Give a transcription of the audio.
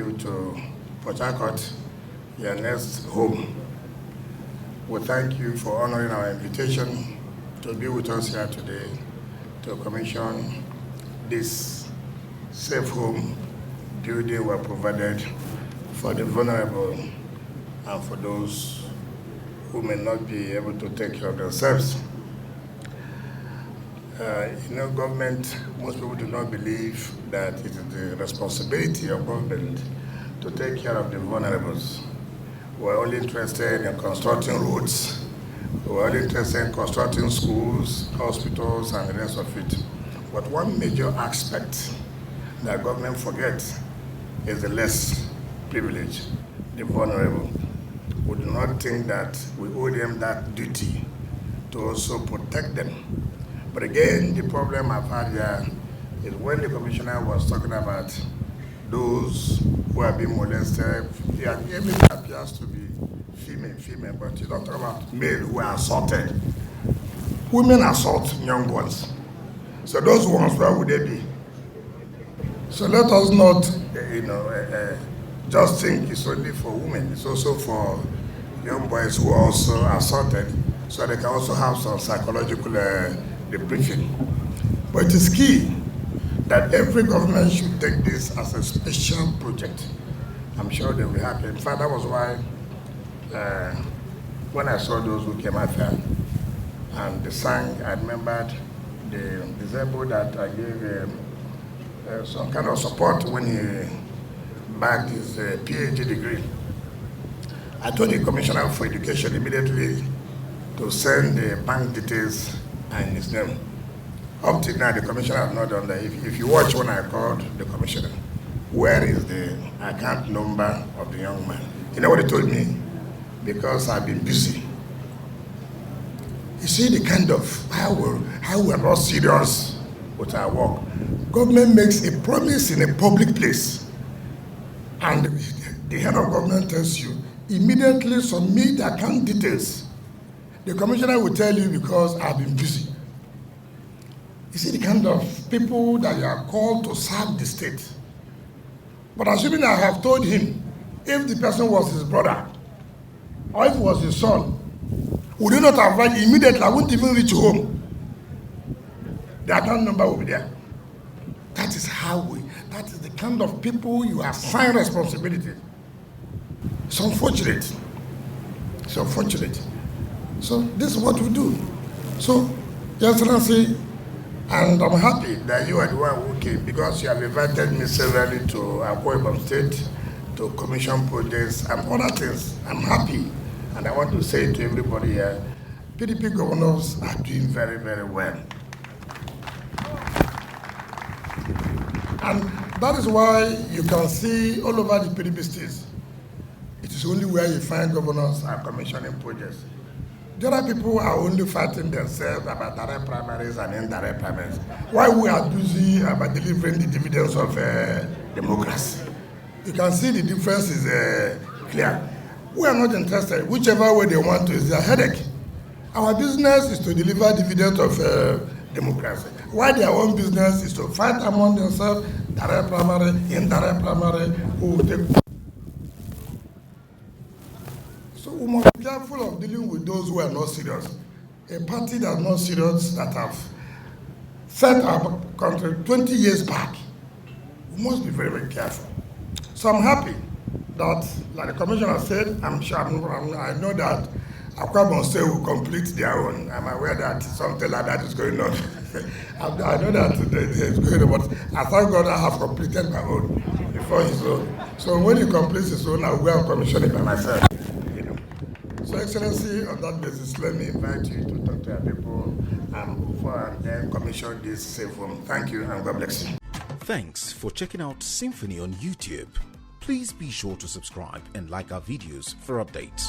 you to Port Harcourt, your next home. We thank you for honoring our invitation to be with us here today to commission this safe home building were provided for the vulnerable and for those who may not be able to take care of themselves. Government, most people do not believe that it is the responsibility of government to take care of the vulnerables. We're only interested in constructing roads. We're only interested in constructing schools, hospitals, and the rest of it. But one major aspect that government forgets is the less privileged, the vulnerable. We do not think that we owe them that duty to also protect them. But again, the problem I've had here is when the commissioner was talking about those who have been molested, everything appears to be female, but you don't talk about male who are assaulted. Women assault young ones. So those ones, where would they be? So let us not, just think it's only for women. It's also for young boys who are also assaulted, so they can also have some psychological debriefing. But it is key that every government should take this as a special project. I'm sure they will be happy. In fact, that was why when I saw those who came out here and they sang, I remembered the disabled that I gave some kind of support when he bagged his PhD degree. I told the Commissioner for Education immediately to send the bank details and his name. Up till now, the commissioner has not done that. If you watch when I called the commissioner, where is the account number of the young man? You know what he told me? Because I've been busy. You see the kind of how we're not serious with our work. Government makes a promise in a public place, and the head of government tells you, immediately submit the account details. The commissioner will tell you because I've been busy. You see the kind of people that you are called to serve the state. But assuming I have told him, if the person was his brother, or if it was his son, would you not have read immediately? I wouldn't even reach home. The account number will be there. That is that is the kind of people you assign responsibility. It's unfortunate. It's unfortunate. So this is what we do. So, Your Excellency, and I'm happy that you are the one who came because you have invited me severally to Akwa Ibom State to commission projects and other things. I'm happy, and I want to say to everybody here, PDP governors are doing very, very well. And that is why you can see all over the PDP states, it is only where you find governors are commissioning projects. The other people are only fighting themselves about direct primaries and indirect primaries. While we are busy about delivering the dividends of democracy. You can see the difference is clear. We are not interested. Whichever way they want to is their headache. Our business is to deliver dividends of democracy. While their own business is to fight among themselves, direct primary, indirect primary, who will take. So we must be careful of dealing with those who are not serious. A party that is not serious, that have fed our country 20 years back, we must be very, very careful. So I'm happy that, like the commissioner said, I'm sure, I know that Akwa Ibom State will complete their own. I'm aware that something like that is going on. I know that it's going on, but I thank God I have completed my own before his own. So when he completes his own, I will go and commission it by myself. So, Excellency, on that basis, let me invite you to talk to our people and then commission this safe home. Thank you, and God bless you. Thanks for checking out SYMFONI on YouTube. Please be sure to subscribe and like our videos for updates.